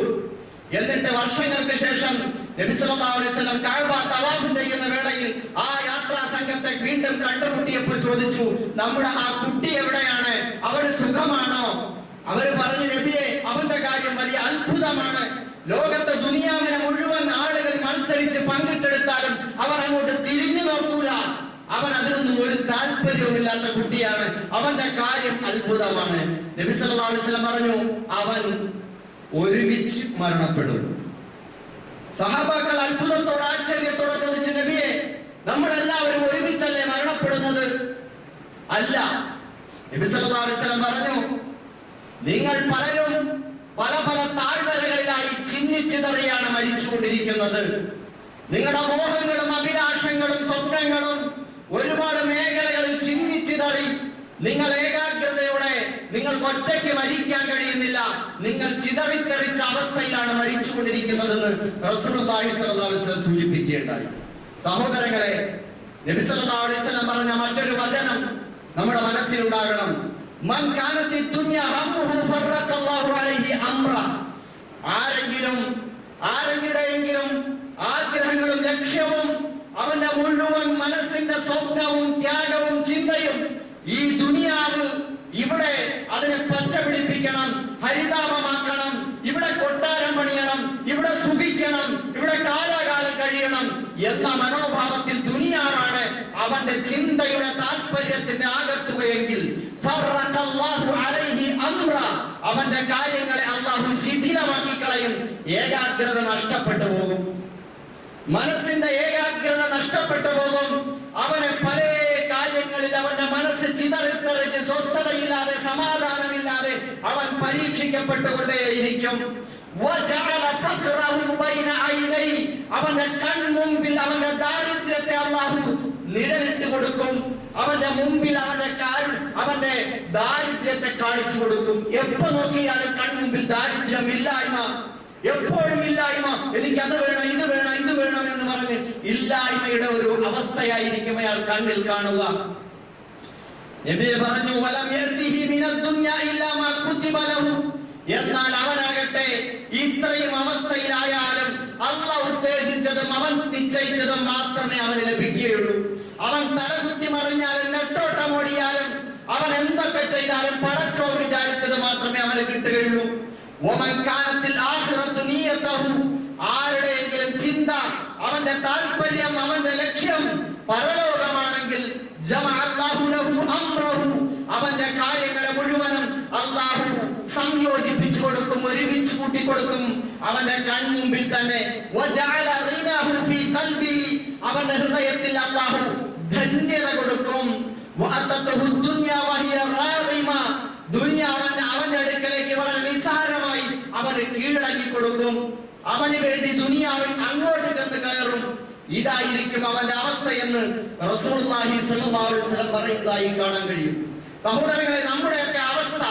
എന്നിട്ട് വർഷങ്ങൾക്ക് ശേഷം നബി സല്ലല്ലാഹു അലൈഹി വസല്ലം കഅബ തവാഫ് ചെയ്യുന്ന വേളയിൽ ആ യാത്രാ സംഘത്തെ വീണ്ടും കണ്ടുമുട്ടിയപ്പോൾ ചോദിച്ചു, നമ്മുടെ ആ കുട്ടി എവിടെയാണ്? അവന് സുഖമാണോ? അവര് പറഞ്ഞു, നബിയെ, അവന്റെ കാര്യം വലിയ അത്ഭുതമാണ്. ലോകത്തെ ദുനിയാവിനെ മുഴുവൻ ആളുകൾ മത്സരിച്ച് പങ്കിട്ടെടുത്താലും അവർ അങ്ങോട്ട് തിരിഞ്ഞു നോക്കൂല. അവൻ അതിനൊന്നും ഒരു താല്പര്യവുമില്ലാത്ത കുട്ടിയാണ്. അവന്റെ കാര്യം അത്ഭുതമാണ്. നബി സല്ലല്ലാഹു അലൈഹി വസല്ലം പറഞ്ഞു, അവൻ ഒരുമിച്ച് മരണപ്പെടും. സഹാബാക്കൾ അത്ഭുതത്തോടെ ആശ്ചര്യത്തോടെ ചോദിച്ചു, നബിയെ, നമ്മളെല്ലാവരും ഒരുമിച്ചല്ലേ മരണപ്പെടുന്നത്? അല്ല. നബി സല്ലല്ലാഹു അലൈഹി വസല്ലം പറഞ്ഞു, നിങ്ങൾ പലരും പല പല താഴ്വരകളിലായി ചിന്നിച്ചിതറിയാണ് മരിച്ചുകൊണ്ടിരിക്കുന്നത്. നിങ്ങളുടെ മോഹങ്ങളും അഭിലാഷങ്ങളും സ്വപ്നങ്ങളും ഒരുപാട് മേഖലകളിൽ ചിന്നിച്ചിതറി. നിങ്ങൾ ഏകാഗ്രതയോടെ, നിങ്ങൾക്ക് ഒറ്റയ്ക്ക് മരിക്കാൻ കഴിയുന്നില്ല, നിങ്ങൾ ചിതറിത്തെറിച്ച അവസ്ഥയിലാണ് മരിച്ചുകൊണ്ടിരിക്കുന്നതെന്ന് റസൂലുള്ളാഹി സ്വല്ലല്ലാഹു അലൈഹി വസല്ലം സൂചിപ്പിക്കുകയുണ്ടായി. സഹോദരങ്ങളെ, നബി സല്ലല്ലാഹു അലൈഹി വസല്ലം പറഞ്ഞ മറ്റൊരു വചനം നമ്മുടെ മനസ്സിലുണ്ടാകണം. മൻ കാനത്തി ദുനിയ ഹമ്മുഹു ഫറഖല്ലാഹു അലൈഹി അംറ. ആരെങ്കിലുടെയെങ്കിലും ആഗ്രഹങ്ങളും ലക്ഷ്യവും അവന്റെ മുഴുവൻ മനസ്സിന്റെ സ്വപ്നവും ത്യാഗവും ചിന്തയും ഈ ദുനിയാവ്, ഇവിടെ അതിനെ പച്ച പിടിപ്പിക്കണം, ഹരിതാപമാക്കണം, ഇവിടെ കൊട്ടാരം പണിയണം, ഇവിടെ സുഖിക്കണം, ഇവിടെ കാലാകാലം കഴിയണം എന്ന മനോഭാവത്തിൽ ദുനിയാവാണ് അവന്റെ ചിന്തയുടെ താല്പര്യത്തിന്റെ ആകത്തുകയെങ്കിൽ അവന്റെ കാര്യങ്ങളെ അല്ലാഹു ശിഥിലമാക്കി കളയും. ഏകാഗ്രത നഷ്ടപ്പെട്ടു പോകും. മനസ്സിന്റെ ഏകാഗ്രത നഷ്ടപ്പെട്ടു പോകും. അവനെ പല കാര്യങ്ങളിൽ അവന്റെ മനസ്സ് ചിതറിത്തെറിച്ച് സ്വസ്ഥതയില്ലാതെ, സമാധാനമില്ലാതെ അവൻ പരീക്ഷിക്കപ്പെട്ടുകൊണ്ടേയിരിക്കും. അവന്റെ കൺമുമ്പിൽ അവന്റെ ദാരിദ്ര്യത്തെ അല്ലാഹു നിഴലിട്ട് കൊടുക്കും. അവന്റെ മുമ്പിൽ അവന്റെ ദാരിദ്ര്യത്തെ കാണിച്ചു കൊടുക്കും. എപ്പോ നോക്കിയാലും കൺമുമ്പിൽ ദാരിദ്ര്യമില്ലായ്മ, എപ്പോഴും ഇല്ലായ്മ, എനിക്ക് അത് വേണം, ഇത് വേണം, ഇത് വേണം എന്ന് പറഞ്ഞ് ഇല്ലായ്മയുടെ ഒരു അവസ്ഥയായിരിക്കും അയാൾ കണ്ണിൽ കാണുക. നബി പറഞ്ഞു, വലം യഅതിഹി മിനദ് ദുനിയ ഇല്ലാ മാ കുതിബ ലഹു. എന്നാൽ അവനാകട്ടെ ഇത്രയും അവസ്ഥയിലായാലും അല്ലാഹു ഉദ്ദേശിച്ചതും അവൻ നിശ്ചയിച്ചതും മാത്രമേ അവന് ലഭിക്കുകയുള്ളൂ. അവൻ തലകുത്തി മറിഞ്ഞാലും നെട്ടോട്ടമോടിയാലും അവൻ എന്തൊക്കെ ചെയ്താലും പടച്ചോൻ വിചാരിച്ചത് മാത്രമേ അവന് കിട്ടുകയുള്ളൂ. വമൻ കാനത്തിൽ ആഖിറത്തു നിയതഹു. ആരുടെയെങ്കിലും ചിന്ത, അവന്റെ താല്പര്യം, അവന്റെ ലക്ഷ്യം പരലോകമാണെങ്കിൽ ജമഅല്ലാഹു ലഹു അംറഹു. അവന്റെ കാര്യങ്ങളെ മുഴുവനും അല്ലാഹു സംയോജിപ്പിച്ചു കൊടുക്കും, ഒരുമിച്ച് കൂട്ടി കൊടുക്കും. അവന്റെ കൺമുമ്പിൽ തന്നെ വജഅല ഗിനാഹു ഫീ ഖൽബിഹി. അവന്റെ ഹൃദയത്തിൽ അല്ലാഹു ധന്യത കൊടുക്കും. വഅതതഹു ദുനിയ വഹിയ റാദിമ. ദുനിയാവൻ അവന്റെ അടുക്കലേക്ക് വളരെ നിസാരമായി അവന് കീഴടങ്ങി കൊടുക്കും. അവന് വേണ്ടി ദുനിയാവിൽ അങ്ങോട്ട് ചെന്ന് കയറും. ഇതായിരിക്കും അവന്റെ അവസ്ഥയെന്ന് റസൂലുള്ളാഹി സ്വല്ലല്ലാഹു അലൈഹി വസല്ലം പറയുന്നതായി കാണാൻ കഴിയും. സഹോദരങ്ങളെ, നമ്മുടെയൊക്കെ അവസ്ഥ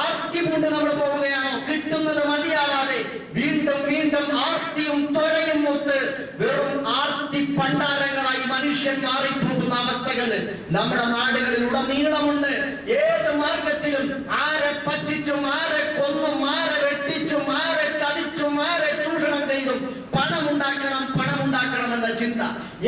ആർത്തി കൊണ്ട് നമ്മൾ പോവുകയാണോ? കിട്ടുന്നത് മതിയാവാതെ വീണ്ടും വീണ്ടും ആർത്തിയും ത്വരയും മൂത്ത് വെറും ആർത്തി പണ്ടാരങ്ങളായി മനുഷ്യൻ മാറിപ്പോകുന്ന അവസ്ഥകൾ നമ്മുടെ നാടുകളിൽ ഉടനീളമുണ്ട്. ഏത് മാർഗത്തിലും ആരെ പറ്റിച്ചും, ആരെ കൊന്നും, ആരെ വെട്ടിച്ചും, ആരെ ചതിച്ചും, ആരെ ചൂഷണം ചെയ്തും പണമുണ്ടാക്കണം, പണമുണ്ടാക്കണം എന്ന ചിന്ത.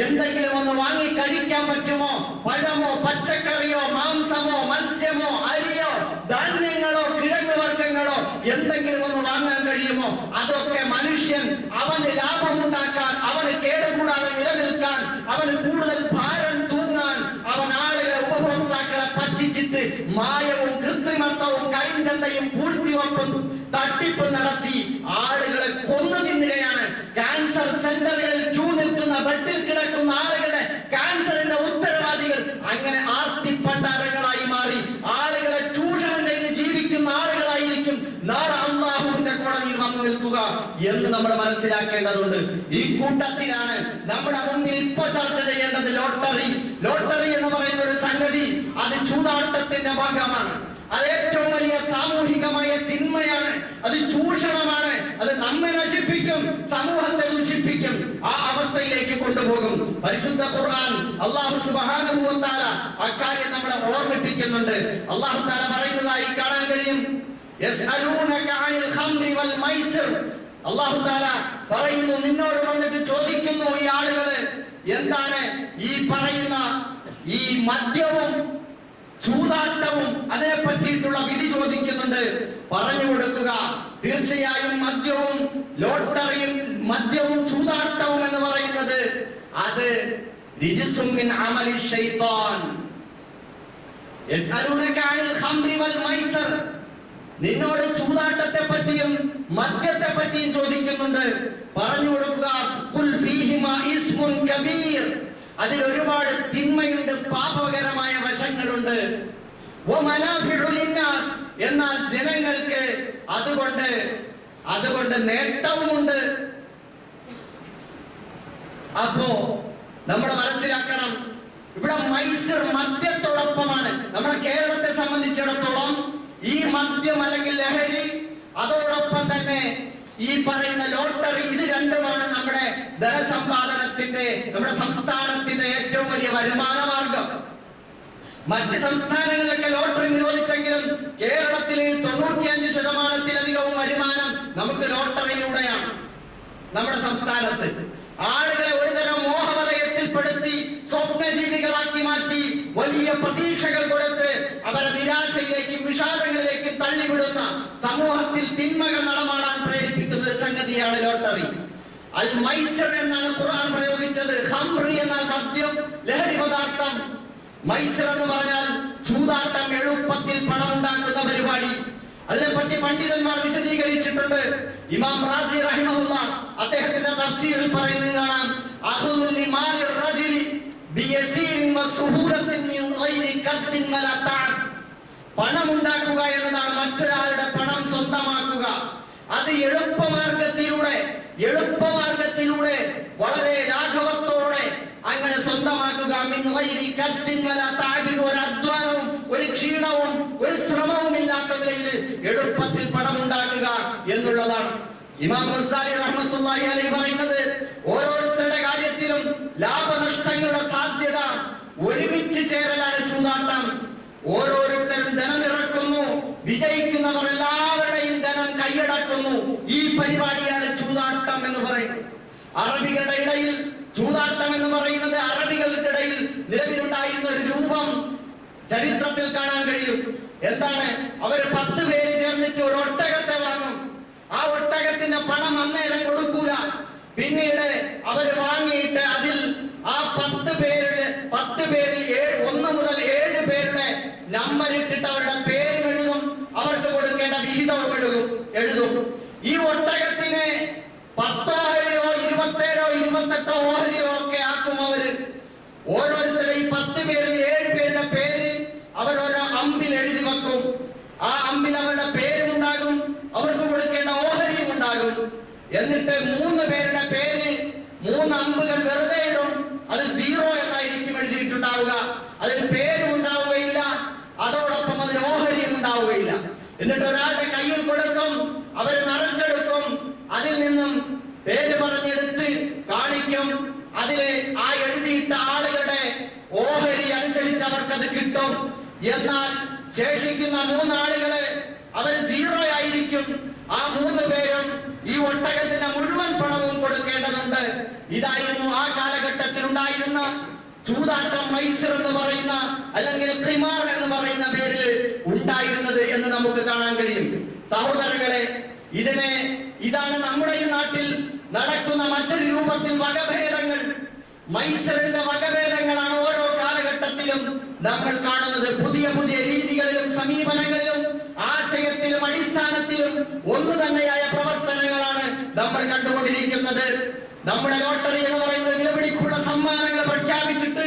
എന്തെങ്കിലും ഒന്ന് വാങ്ങി കഴിക്കാൻ പറ്റുമോ? പഴമോ, പച്ചക്കറിയോ, മാംസമോ, മത്സ്യമോ, അരിയോ, ധാന്യങ്ങളോ, കിഴങ്ങ് വർഗ്ഗങ്ങളോ എന്തെങ്കിലും ഒന്ന് വാങ്ങാൻ കഴിയുമോ? അതൊക്കെ മനുഷ്യൻ അവന് ലാഭമുണ്ടാക്കാൻ, അവന് കേടുകൂടാതെ നിലനിൽക്കാൻ, അവന് കൂടുതൽ ഭാരം തൂങ്ങാൻ, അവൻ ആളുകളെ, ഉപഭോക്താക്കളെ പറ്റിച്ചിട്ട് മായവും കൃത്രിമത്വവും കരിഞ്ചന്തയും പൂഴ്ത്തിവെപ്പും തട്ടിപ്പ് നടത്തി ആളുകളെ കൊന്നു തിന്നുകയാണ്. ക്യാൻസർ സെന്ററുകളിൽ ക്യൂ നിൽക്കുന്ന, ബെഡിൽ കിടക്കുന്ന ആളുകളുടെ ക്യാൻസറിന്റെ ഉത്തരവാദികൾ അങ്ങനെ ആർത്തി പണ്ടാരങ്ങളായി മാറി ആളുകളെ ചൂഷണം ചെയ്ത് ജീവിക്കുന്ന ആളുകളായിരിക്കും നാളെ അല്ലാഹുവിന്റെ കോടതിയിൽ വന്നു നിൽക്കുക എന്ന് നമ്മൾ മനസ്സിലാക്കേണ്ടതുണ്ട്. ഈ കൂട്ടത്തിലാണ് നമ്മുടെ മുന്നിൽ ഇപ്പൊ ചർച്ച ചെയ്യേണ്ടത് ലോട്ടറി. ലോട്ടറി എന്ന് പറയുന്ന ഒരു സംഗതി, അത് ചൂതാട്ടത്തിന്റെ ഭാഗമാണ്. അത് ഏറ്റവും വലിയ സാമൂഹികമായ തിന്മയാണ്. അത് ചൂഷണമാണ്. അത് നമ്മെ നശിപ്പിക്കും, സമൂഹത്തെ ദൂഷിപ്പിക്കും, ആ അവസ്ഥയിലേക്ക് കൊണ്ടുപോകും. പരിശുദ്ധ ഖുർആൻ അല്ലാഹു സുബ്ഹാനഹു വ തആല അക്കാര്യം നമ്മളെ ഓർമ്മിപ്പിക്കുന്നുണ്ട്. അല്ലാഹു തആല പറയുന്നതായി കാണാൻ കഴിയും, യസ്അലൂനക അനിൽ ഖംറി വൽ മൈസിർ. അല്ലാഹു തആല പറയുന്നു, നിന്നോട് വന്നിട്ട് ചോദിക്കുന്നു ഈ ആളുകള്, എന്താണ് ഈ പറയുന്ന ഈ മദ്യവും ചൂതാട്ടവും, അതിനെ പറ്റിയിട്ടുള്ള വിധി ചോദിക്കുന്നുണ്ട്. പറഞ്ഞു കൊടുക്കുക, തീർച്ചയായും മദ്യവും ലോട്ടറിയും മദ്യവും ചൂതാട്ടവും എന്ന് പറയുന്നത് അത് റിജ്സും മിൻ അമലി ശൈത്താൻ. യസ്അലൂനക അനിൽ ഖംറി വൽ മൈസർ. നിന്നോട് ചൂതാട്ടത്തെ പറ്റിയും മദ്യത്തെ പറ്റിയും ചോദിക്കുന്നുണ്ട്. പറഞ്ഞു കൊടുക്കുക, ഖുൽ ഫീഹിമാ ഇസ്മുൻ കബീർ. അതിൽ ഒരുപാട് തിന്മയുണ്ട്, പാപകരമായ വശങ്ങളുണ്ട്. വമനാഫിഉ ലിന്നാസ്. എന്നാൽ ജനങ്ങൾക്ക് അതുകൊണ്ട് നേട്ടവുമുണ്ട്. അപ്പോ നമ്മൾ മനസ്സിലാക്കണം, ഇവിടെ മൈസർ മദ്യത്തോടൊപ്പമാണ്. നമ്മുടെ കേരളത്തെ സംബന്ധിച്ചിടത്തോളം ഈ മദ്യം അല്ലെങ്കിൽ ലഹരി, അതോടൊപ്പം തന്നെ ഈ പറയുന്ന ലോട്ടറി, ഇത് രണ്ടുമാണ് നമ്മുടെ ധനസമ്പാദനത്തിന്റെ, നമ്മുടെ സംസ്ഥാനത്തിന്റെ ഏറ്റവും വലിയ വരുമാന മാർഗം. മറ്റ് സംസ്ഥാനങ്ങളിലൊക്കെ ലോട്ടറി നിരോധിച്ചെങ്കിലും കേരളത്തിൽ 95% വരുമാനം നമുക്ക് ലോട്ടറിയിലൂടെയാണ്. നമ്മുടെ സംസ്ഥാനത്ത് ആളുകളെ ഒരുതരം മോഹവലയത്തിൽപ്പെടുത്തി സ്വപ്നജീവികളാക്കി മാറ്റി വലിയ പ്രതീക്ഷകൾ കൊടുത്ത് അവരെ നിരാശയിലേക്കും വിഷാദങ്ങളിലേക്കും തള്ളിവിടുന്ന, സമൂഹത്തിൽ തിന്മകൾ നടമാടാൻ പ്രേരിപ്പിക്കുന്ന ഒരു സംഗതിയാണ് ലോട്ടറി. അൽ മൈസർ എന്നാണ് ഖുർആൻ പ്രയോഗിച്ചത്. ഖംറി എന്നാൽ മദ്യം, ലഹരി പദാർത്ഥം. മൈസർ എന്ന് പറഞ്ഞാൽ ചൂതാട്ടം, എളുപ്പത്തിൽ പണമുണ്ടാക്കുന്ന പരിപാടി. അതിനെപ്പറ്റി പണ്ഡിതന്മാർ വിശദീകരിച്ചിട്ടുണ്ട്. ഇമാം റാസി റഹിമഹുല്ലാഹ് അദ്ദേഹത്തിന്റെ തഫ്സീറിൽ പറയുന്നത് കാണാം, അഖുദുൽ ലിമാലിർ റജുലി ബിയസീരിൻ വസുഹൂലത്തിൻ മിൻ ഗൈരി ഖദ്ദിൻ വലാ തഅബ്. പണമുണ്ടാക്കുക എന്നതാണ് മറ്റൊരാളുടെ പണം സ്വന്തമാക്കുക. അത് എളുപ്പമാർഗത്തിലൂടെ വളരെ ലാഘവത്തോടെ അങ്ങനെ സ്വന്തമാക്കുക. മിൻ ഗൈരി ഖദ്ദിൻ വലാ തഅബ്. ഒരു അധ്വാനവും ഒരു ക്ഷീണവും ഒരു ശ്രമവും ഇല്ലാത്ത നിലയിൽ എളുപ്പത്തിൽ പണമുണ്ടാക്കുക എന്നുള്ളതാണ്. ഇമാം ഗസാലി റഹ്മത്തുള്ളാഹി അലൈഹി പറയുന്നത് ഓരോരുത്തരുടെ കാര്യത്തിലും ലാഭനഷ്ടങ്ങളുടെ സാധ്യത ഒരുമിച്ച് ചേരലാണ് ചൂതാട്ടം. ഓരോരുത്തരും ധനം ഇറക്കുന്നു, വിജയിക്കുന്നവർ എല്ലാവരുടെയും ധനം കൈയടക്കുന്നു. ഈ പരിപാടിയാണ് ചൂതാട്ടം എന്ന് പറയുന്നത്. അറബികളുടെ ഇടയിൽ ചൂതാട്ടം എന്ന് പറയുന്നത് അറബികൾക്കിടയിൽ നിലവിലുണ്ടായിരുന്ന ഒരു രൂപം ചരിത്രത്തിൽ കാണാൻ കഴിയും. എന്താണ്? അവർ 10 പേര് ചേർന്നിട്ട് ഒരു ഒട്ടകത്തെ വാങ്ങും. ആ ഒട്ടകത്തിന്റെ പണം അന്നേരം കൊടുക്കൂല. പിന്നീട് അവർ വാങ്ങിയിട്ട് അതിൽ ആ 10 പേരിൽ 1 മുതൽ 7 പേരുടെ നമ്പർ ഇട്ടിട്ട് അവരുടെ പേര് എഴുതും, അവർക്ക് കൊടുക്കേണ്ട വിഹിതവും എഴുതും. ഈ ഒട്ടകത്തിന് 10 ഓഹരിയോ 27 28 ഓഹരിയോ ഒക്കെ ആക്കും അവര്. ഓരോരുത്തരുടെ ഈ 10 പേരിൽ 7 പേരുടെ പേര് അവർ ഓരോ അമ്പിൽ എഴുതി വെക്കും. ആ അമ്പിൽ അവരുടെ പേരുമുണ്ടാകും, അവർക്ക് കൊടുക്കേണ്ട ഓഹരിയും ഉണ്ടാകും. എന്നിട്ട് 3 പേരുടെ പേര് 3 അമ്പുകൾ വെറുതെ ഇടും. അത് 0 എന്നായിരിക്കും എഴുതിയിട്ടുണ്ടാവുക. അതിൽ പേരും ഉണ്ടാവുകയില്ല, അതോടൊപ്പം അതിൽ ഓഹരിയും ഉണ്ടാവുകയില്ല. എന്നിട്ട് ഒരാളുടെ കയ്യിൽ കൊടുക്കും, അവർ നറുക്കെടുക്കും, അതിൽ നിന്നും പേര് പറഞ്ഞെടുത്ത് കാണിക്കും. അതില് ആ എഴുതിയിട്ട ആളുകളുടെ ഓഹരി അനുസരിച്ച് അവർക്കത് കിട്ടും. എന്നാൽ ശേഷിക്കുന്ന 3 ആളുകള് അവര് 0 ആയിരിക്കും. ആ 3 പേരും ഈ ഒട്ടകത്തിന്റെ മുഴുവൻ പണവും കൊടുക്കേണ്ടതുണ്ട്. ഇതായിരുന്നു ആ കാലഘട്ടത്തിൽ ഉണ്ടായിരുന്ന ചൂതാട്ടം, മൈസർ എന്ന് പറയുന്ന അല്ലെങ്കിൽ ഖിമാർ എന്ന് പറയുന്ന പേരിൽ ഉണ്ടായിരുന്നത് എന്ന് നമുക്ക് കാണാൻ കഴിയും. സഹോദരങ്ങളെ, ഇതാണ് നമ്മുടെ ഈ നാട്ടിൽ നടക്കുന്ന മറ്റൊരു രൂപത്തിൽ വകഭേദങ്ങൾ. മൈസറിന്റെ വകഭേദങ്ങളാണ് ഓരോ കാലഘട്ടത്തിലും നമ്മൾ കാണുന്നത്. പുതിയ പുതിയ രീതികളിലും സമീപനങ്ങളിലും ആശയത്തിലും അടിസ്ഥാനത്തിലും ഒന്നു തന്നെയായ പ്രവർത്തനങ്ങളാണ് നമ്മൾ കണ്ടുകൊണ്ടിരിക്കുന്നത്. നമ്മുടെ ലോട്ടറി എന്ന് പറയുന്നത് വിലപിടിപ്പുള്ള സമ്മാനങ്ങൾ പ്രഖ്യാപിച്ചിട്ട്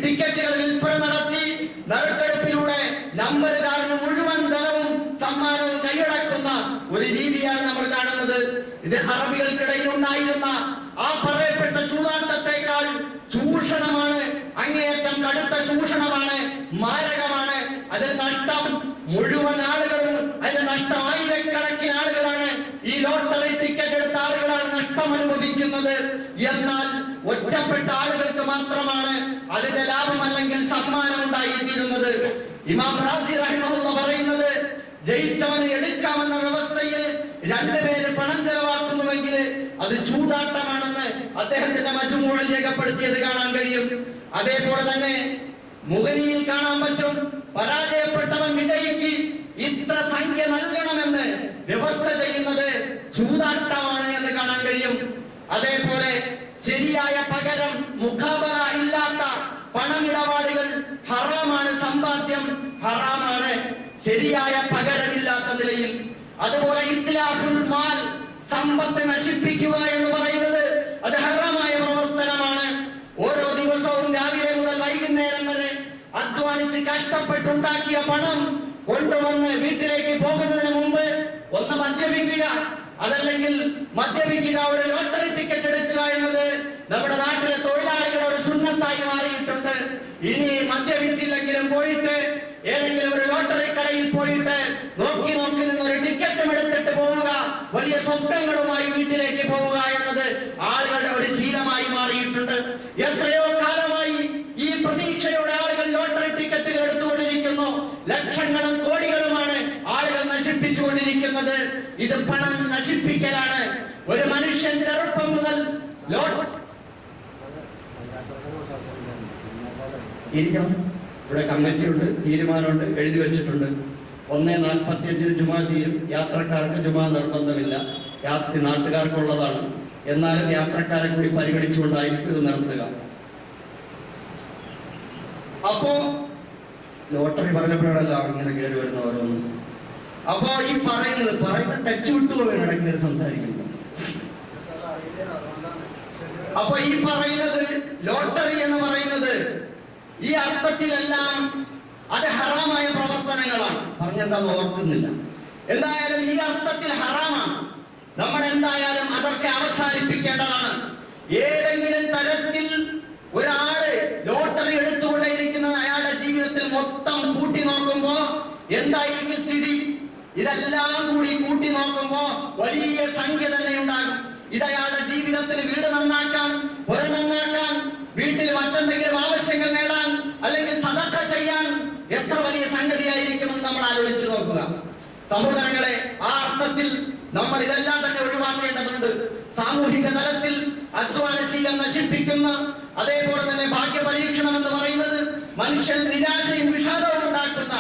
ടിക്കറ്റുകൾ വിൽപ്പന നടത്തി നറുക്കെടുപ്പിലൂടെ നമ്പറുകാരന് മുഴുവൻ ധനവും സമ്മാനവും കൈയടക്കുന്ന ഒരു രീതിയാണ് നമ്മൾ കാണുന്നത്. ഇത് അറബികൾക്കിടയിൽ ഉണ്ടായിരുന്ന ആ പറയപ്പെട്ട ചൂതാട്ടത്തെക്കാൾ ചൂഷണമാണ്, അങ്ങേയറ്റം കടുത്ത ചൂഷണമാണ്, മാരകമാണ്. അതിൽ നഷ്ടം മുഴുവൻ ആളുകളും, അതിന്റെ നഷ്ടം ആയിരക്കണക്കിന് ആളുകളാണ്. ഈ ലോട്ടറി ടിക്കറ്റ് എടുത്ത ആളുകളാണ് നഷ്ടം അനുഭവിക്കുന്നത്. എന്നാൽ ഒറ്റപ്പെട്ട ആളുകൾക്ക് മാത്രമാണ് അതിന്റെ ലാഭം അല്ലെങ്കിൽ സമ്മാനം ഉണ്ടായിത്തീരുന്നത്. ഇമാം റാസി റഹിമഹുല്ലാഹ് പറയുന്നത്, ജയിച്ചവന് എടുക്കാമെന്ന വ്യവസ്ഥയിൽ 2 പേര് പണം ചെലവാക്കുന്നുവെങ്കിൽ അത് ചൂതാട്ടമാണെന്ന് അദ്ദേഹത്തിന്റെ മജ്മൂഇൽ രേഖപ്പെടുത്തിയത് കാണാൻ കഴിയും. അതേപോലെ തന്നെ മുഗനിയിൽ കാണാൻ പറ്റും, പരാജയപ്പെട്ടവൻ വിജയിക്ക് ഇത്ര സംഖ്യ നൽകണമെന്ന് വ്യവസ്ഥ ചെയ്യുന്നത് ചൂതാട്ടമാണ് എന്ന് കാണാൻ കഴിയും. അതേപോലെ ശരിയായ പകരം മുഖാബല ഇല്ലാത്ത പണമിടപാടുകൾ ഹറാമാണ്, സമ്പാദ്യം ഹറാമാണ്, ശരിയായ പകരമില്ലാത്ത നിലയിൽ. അതുപോലെ ഇത്ലാഫുൽ മാൽ, സമ്പത്ത് നശിപ്പിക്കുക എന്ന് പറയുന്നത് അത് ഹറാമായ പ്രവർത്തനമാണ്. ഓരോ ദിവസവും രാവിലെ മുതൽ വൈകുന്നേരം വരെ അധ്വാനിച്ച് കഷ്ടപ്പെട്ടുണ്ടാക്കിയ പണം കൊണ്ടുവന്ന് വീട്ടിലേക്ക് പോകുന്നതിന് മുമ്പ് ഒന്ന് മദ്യപിക്കുക, അതല്ലെങ്കിൽ മദ്യപിക്കുക, ഒരു ലോട്ടറി ടിക്കറ്റ് എടുക്കുക എന്നത് നമ്മുടെ നാട്ടിലെ തൊഴിലാളികളുടെ ഒരു സുന്നത്തായി മാറിയിട്ടുണ്ട്. ഇനി മദ്യപിച്ചില്ലെങ്കിലും പോയിട്ട് ഏതെങ്കിലും ഒരു ലോട്ടറി കടയിൽ പോയിട്ട് നോക്കി നിന്ന് ഒരു ടിക്കറ്റും എടുത്തിട്ട് പോവുക, വലിയ സ്വപ്നങ്ങളുമായി വീട്ടിലേക്ക് പോവുക എന്നത് ആളുകളുടെ ഒരു ശീലമായി മാറിയിട്ടുണ്ട്. എത്രയോ കാലമായി ഈ പ്രതീക്ഷയോടെ ആളുകൾ ലോട്ടറി ടിക്കറ്റുകൾ എടുത്തുകൊണ്ടിരിക്കുന്നു. ലക്ഷങ്ങളും കോടികളുമാണ് ആളുകൾ നശിപ്പിച്ചുകൊണ്ടിരിക്കുന്നത്. ഇത് പണം നശിപ്പിക്കലാണ്. ഒരു മനുഷ്യൻ ചെറുപ്പം മുതൽ ഇവിടെ കമ്മിറ്റിയുണ്ട്, തീരുമാനമുണ്ട്, എഴുതി വെച്ചിട്ടുണ്ട്. 1:45 ജുമാ തീരും. യാത്രക്കാർക്ക് ജുമാ നിർബന്ധമില്ല, നാട്ടുകാർക്കുള്ളതാണ്. എന്നാലും യാത്രക്കാരെ കൂടി പരിഗണിച്ചുകൊണ്ടായിരിക്കും ഇത് നിർത്തുക. അപ്പോ ലോട്ടറി പറഞ്ഞപ്പോഴല്ല ഇങ്ങനെ കയറി വരുന്ന ഓരോന്നും. അപ്പോ ഈ പറയുന്ന ടച്ച് വിട്ടുപോയി ഇടയ്ക്ക് സംസാരിക്കുന്നത്. അപ്പൊ ഈ പറയുന്നത് ലോട്ടറി എന്ന് പറയുന്നത് ഈ അർത്ഥത്തിലെല്ലാം അത് ഹറാമായ പ്രവർത്തനങ്ങളാണ്. പറഞ്ഞെന്താന്ന് ഓർക്കുന്നില്ല. എന്തായാലും ഈ അർത്ഥത്തിൽ ഹറാമാണ്. നമ്മൾ എന്തായാലും അതൊക്കെ അവസാനിപ്പിക്കേണ്ടതാണ്. ഏതെങ്കിലും തരത്തിൽ ഒരാള് ലോട്ടറി എടുത്തുകൊണ്ടേയിരിക്കുന്നത് അയാളുടെ ജീവിതത്തിൽ മൊത്തം കൂട്ടി നോക്കുമ്പോ എന്തായിരിക്കും സ്ഥിതി? ഇതെല്ലാം കൂടി കൂട്ടി നോക്കുമ്പോ വലിയ സംഖ്യ ഇതയാളുടെ ജീവിതത്തിൽ വീട് നന്നാക്കാൻ, പുര നന്നാക്കാൻ, വീട്ടിൽ മറ്റെന്തെങ്കിലും ആവശ്യങ്ങൾ നേടാൻ, അല്ലെങ്കിൽ സദഖ ചെയ്യാൻ എത്ര വലിയ സംഗതിയായിരിക്കുമെന്ന് നമ്മൾ ആലോചിച്ചു നോക്കുക. സഹോദരങ്ങളെ, ആ അർത്ഥത്തിൽ നമ്മൾ ഇതെല്ലാം തന്നെ ഒഴിവാക്കേണ്ടതുണ്ട്. സാമൂഹിക തലത്തിൽ അധ്വാനശീലം നശിപ്പിക്കുന്ന, അതേപോലെ തന്നെ ഭാഗ്യപരീക്ഷണം എന്ന് പറയുന്നത് മനുഷ്യൻ നിരാശയും വിഷാദവും ഉണ്ടാക്കുന്ന,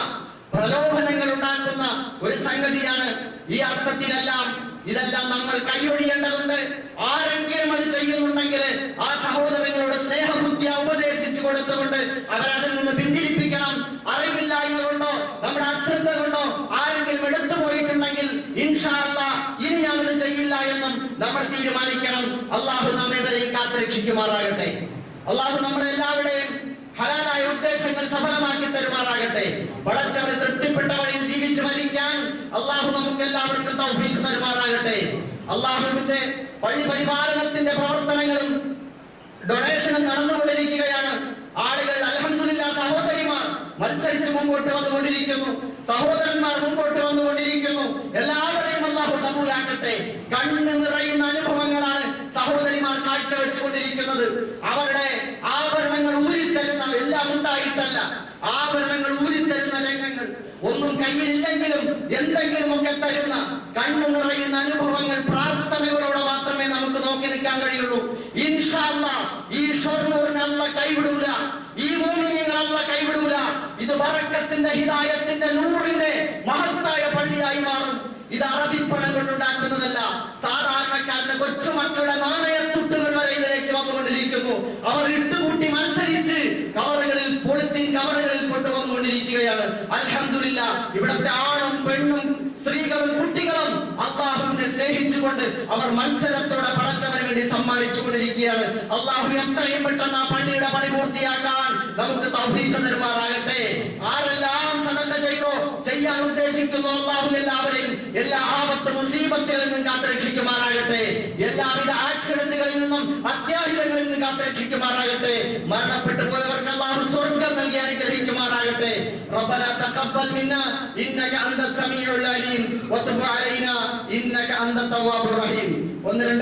പ്രലോഭനങ്ങൾ ഉണ്ടാക്കുന്ന ഒരു സംഗതിയാണ്. ഈ അർത്ഥത്തിലെല്ലാം ഇതെല്ലാം നമ്മൾ കൈയൊഴിയേണ്ടതുണ്ട്. ആരെങ്കിലും അത് ചെയ്യുന്നുണ്ടെങ്കിൽ ആ സഹോദരങ്ങളോട് സ്നേഹബുദ്ധിയ ഉപദേശിച്ചു കൊടുത്തുകൊണ്ട് അവരതിൽ നിന്ന് പിന്തിരിപ്പിക്കണം. അറിവില്ലായ്മ കൊണ്ടോ നമ്മുടെ അശ്രദ്ധ കൊണ്ടോ ആരെങ്കിലും എടുത്തു പോയിട്ടുണ്ടെങ്കിൽ ഇൻഷാ അല്ലാഹ് ഇനി ഞാനത് ചെയ്യില്ല എന്നും നമ്മൾ തീരുമാനിക്കണം. അള്ളാഹു നമ്മെവരെയും കാത്തുരക്ഷിക്കുമാറാകട്ടെ. അള്ളാഹു നമ്മളെല്ലാവരുടെയും ഹലാലായ ഉദ്ദേശങ്ങൾ സഫലമാക്കി തരുമാറാകട്ടെ. പടച്ചവനെ തൃപ്തിപ്പെട്ട വഴിയിൽ ജീവിച്ചു മരിക്കാൻ അള്ളാഹു നമുക്ക് എല്ലാവർക്കും തൗഫീഖ് തരുമാറാകട്ടെ. അള്ളാഹുവിന്റെ പള്ളി പരിപാലനത്തിന്റെ പ്രവർത്തനങ്ങളും ഡൊണേഷനും നടന്നുകൊണ്ടിരിക്കുകയാണ്. ആളുകൾ അൽഹംദുലില്ലാഹ് സഹോദരിമാർ മത്സരിച്ച് മുമ്പോട്ട് വന്നുകൊണ്ടിരിക്കുന്നു, സഹോദരന്മാർ മുമ്പോട്ട് വന്നുകൊണ്ടിരിക്കുന്നു. എല്ലാവരെയും അള്ളാഹു കബൂലാക്കട്ടെ. കണ്ണ് നിറയുന്ന അനുഭവങ്ങളാണ് സഹോദരിമാർ കാഴ്ചവെച്ചുകൊണ്ടിരിക്കുന്നത്. അവരുടെ ആഭരണങ്ങൾ ഊരിത്തരുന്ന, എല്ലാം ഉണ്ടായിട്ടല്ല, ആഭരണങ്ങൾ ഊരിത്തരുന്ന രംഗങ്ങൾ, ഒന്നും കയ്യിലില്ലെങ്കിലും എന്തെങ്കിലും ഒക്കെ തരുന്ന, കണ്ണു നിറയുന്ന അനുഭവങ്ങൾ പ്രാർത്ഥനകളോടെ മാത്രമേ നമുക്ക് നോക്കി നിൽക്കാൻ കഴിയുള്ളൂ. ഇൻഷാ അല്ലാഹ് ഈ ഷൊർണൂരിനെ അല്ലാഹ് കൈവിടൂല, ഈ മുഅ്മിനീങ്ങളെ അല്ലാഹ് കൈവിടൂല. ഇത് ബറക്കത്തിന്റെ, ഹിദായത്തിന്റെ, നൂറിന്റെ മഹത്തായ പള്ളിയായി മാറും. ഇത് അറബിപ്പണം കൊണ്ടുണ്ടാക്കുന്നതല്ല. സാധാരണക്കാരന്റെ കൊച്ചുമക്കളുടെ നാണയത്തുട്ടുകൾ വരെ ഇതിലേക്ക് വന്നുകൊണ്ടിരിക്കുന്നു. അവർ ഇട്ടുകൂട്ടി മത്സരിച്ച് കവറുകളിൽ, പോളിത്തീൻ കവറുകളിൽ കൊണ്ടുവന്നുകൊണ്ടിരിക്കുകയാണ്. അൽഹംദുലില്ലാഹ് ഇവിടുത്തെ ആണും പെണ്ണും സ്ത്രീകളും കുട്ടികളും അള്ളാഹുവിനെ സ്നേഹിച്ചുകൊണ്ട് അവർ മത്സരത്തോടെ പടച്ചവന് വേണ്ടി സമ്മാനിച്ചു കൊണ്ടിരിക്കുകയാണ്. അള്ളാഹു എത്രയും പെട്ടെന്ന് ആ പള്ളിയുടെ പണി പൂർത്തിയാക്കാൻ നമുക്ക് തൗഫീഖ് തരുമാറാകട്ടെ. ആരെല്ലാം സദഖ ചെയ്തോ, ചെയ്യാൻ ഉദ്ദേശിക്കുന്നു, അള്ളാഹു എല്ലാവരെയും എല്ലാ ആപത്ത് മുസീബത്തുകളിൽ നിന്നും കാത്തുരക്ഷിക്കുമാറാകട്ടെ. എല്ലാവിധ ആക്സിഡന്റുകളിൽ നിന്നും അത്യാഹിതങ്ങളിൽ നിന്നും കാത്തുരക്ഷിക്കുമാറാകട്ടെ. മരണപ്പെട്ടു പോയവർക്ക് അള്ളാഹു സ്വർഗ്ഗം നൽകി അനുഗ്രഹിക്കുമാറാകട്ടെ. റബ്ബനാ തഖബ്ബൽ മിന്നാ ഇന്നക അന്തസ് സമീഉൽ അലീം വതുബ് അലൈനാ ഇന്നക അന്തത് തവ്വാബുർ റഹീം.